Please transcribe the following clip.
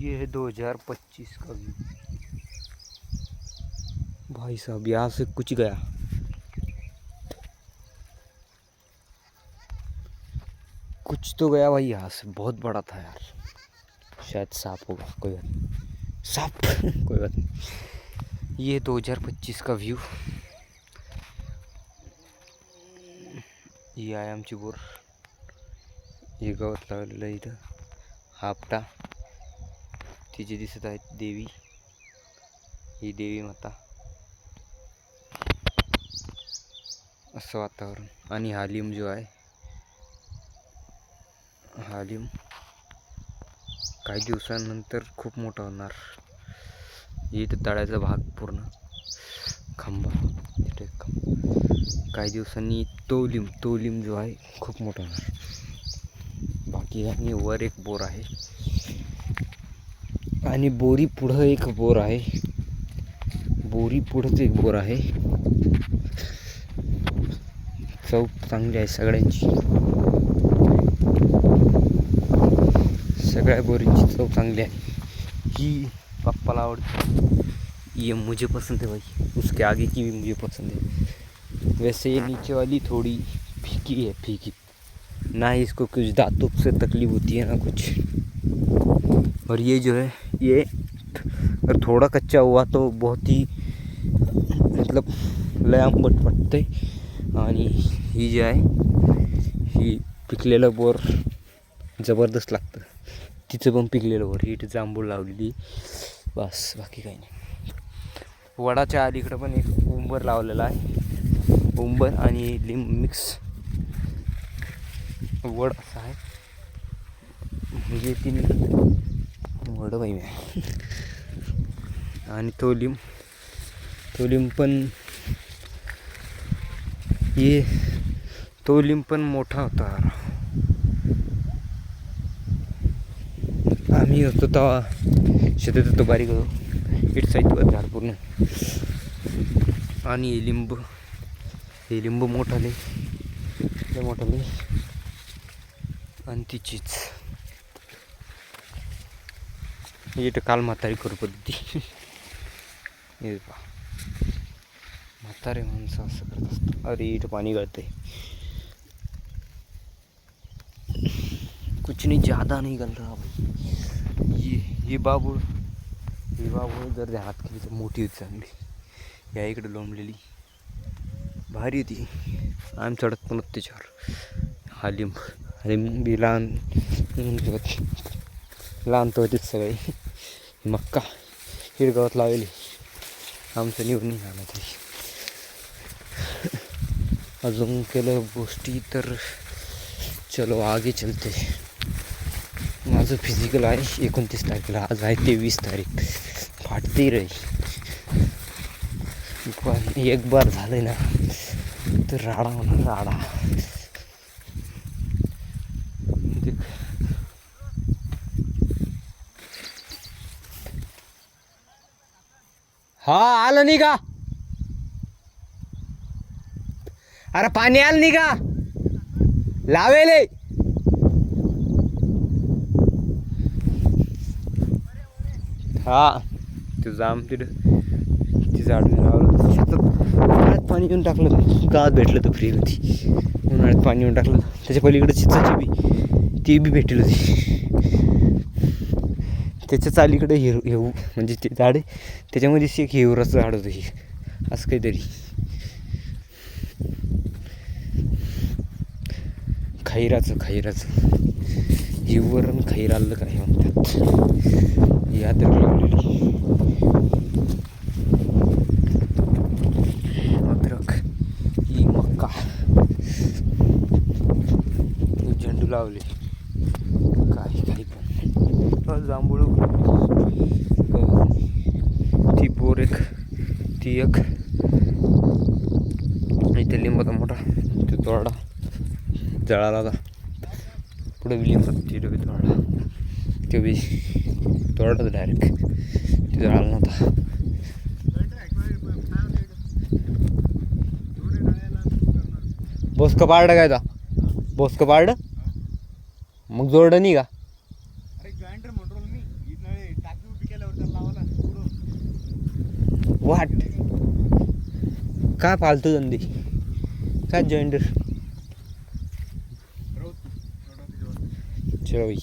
ये है 2025 का व्यू। भाई साहब यहाँ से कुछ गया, कुछ तो गया भाई यहाँ से, बहुत बड़ा था यार, शायद सांप होगा, कोई बात नहीं, सांप कोई बात नहीं। ये 2025 का व्यू। ही आहे आमची बोर, हे गवत लावलेलं आहे इथं, हापटा, तिचे दिसत आहेत देवी, ही देवी माता, असं वातावरण। आणि हा लिंब जो आहे, हा लिंब काही दिवसांनंतर खूप मोठा होणार। इथं तळ्याचा भाग पूर्ण खांबा, तिथे काही दिवसांनी तो लिंब जो आहे खूप मोठा होणार। बाकी आणि वर एक बोर आहे, आणि बोरी पुढं एक बोर आहे, बोरी पुढंच एक बोर आहे। चव चांगली आहे सगळ्यांची, सगळ्या बोरींची चव चांगली आहे। ही पप्पाला आवडती, ये मुझे पसंद है भाई, उसके आगे की भी मुझे पसंद है। वैसे ये नीचे वाली थोड़ी फीकी है, फीकी ना, इसको कुछ दांतों से तकलीफ होती है ना कुछ। और ये जो है, ये अगर थोड़ा कच्चा हुआ तो बहुत ही मतलब लय आंबट वाटते। आणि ही जी आहे, ही पिकलेलं बोर जबरदस्त लागतं, तिचं पण पिकलेलं बोर, ही जांभूळ लावलेली, बस बाकी काही नाही। वडाच्या अलीकडं पण एक उंबर लावलेला आहे, उंबर आणि लिंब मिक्स वड असा आहे, म्हणजे तीन वड बाई आहे। आणि तो लिंब पण, ये तो लिंब पण मोठा होता। आम्ही होतो तेव्हा शेतात होतो, बारीक होतो, इट साईडवर झाड पूर्ण। आणि हे लिंब मोठाले आणि तिचीच इथं काल म्हातारी करू पद्धती, हे पहा म्हातारे माणसं असं करत असतात। अरे इथं पाणी गळतंय, कुछ नहीं ज़्यादा नहीं गल रहा भाई। ये बाबूळ जर ध्यानात केली तर मोठी होती चांगली, या इकडे लोंबलेली भारी होती, आम्ही चढत पण होतो त्याच्यावर। हा लिंब बी लहान तर होतीच सगळी। मक्का हिरगावात लावलेली, आमचं निवड नाही झालं तरी। अजून केलं गोष्टी तर चलो आगे चलते। माझं फिजिकल आहे 29 तारखेला, आज आहे 23 तारीख, फाटते रही। एक बार झालंय ना तर राडा होणार, राडा। हा आलं नाही का? अरे पाणी आलं नाही का? लावेले हा, ते जाम ती झाड लावलं शेतात, उन्हाळ्यात पाणी येऊन टाकलं, गावात भेटलं तर फ्री होती, उन्हाळ्यात पाणी येऊन टाकलं। त्याच्या पलीकडे चिंचाची बी, ती बी भेटली होती, त्याच्याच अलीकडे हेऊ म्हणजे ते झाड आहे, त्याच्यामध्येच एक हिवराचं झाड होतं, हे असं काहीतरी खैराचं हिवर आणि खैराला काय म्हणतात, ही अद्रक लावलेली, अद्रक, ही मक्का, ही झेंडू लावले, काही पण जांभूळ, ती बोर एक, ती एक, इथे लिंबाचा मोठा तो तोडा जळाला होता, पुढे बी लिंबाचा तिथे बी तोडला, ते बी तोडला डायरेक्ट, ते जळाला नव्हता। बोसकं पारडं काय, बोसकं पारडं मग जोरडं नाही का? वाट काय फालतू धंदे काय जॉइंडर चलो भाई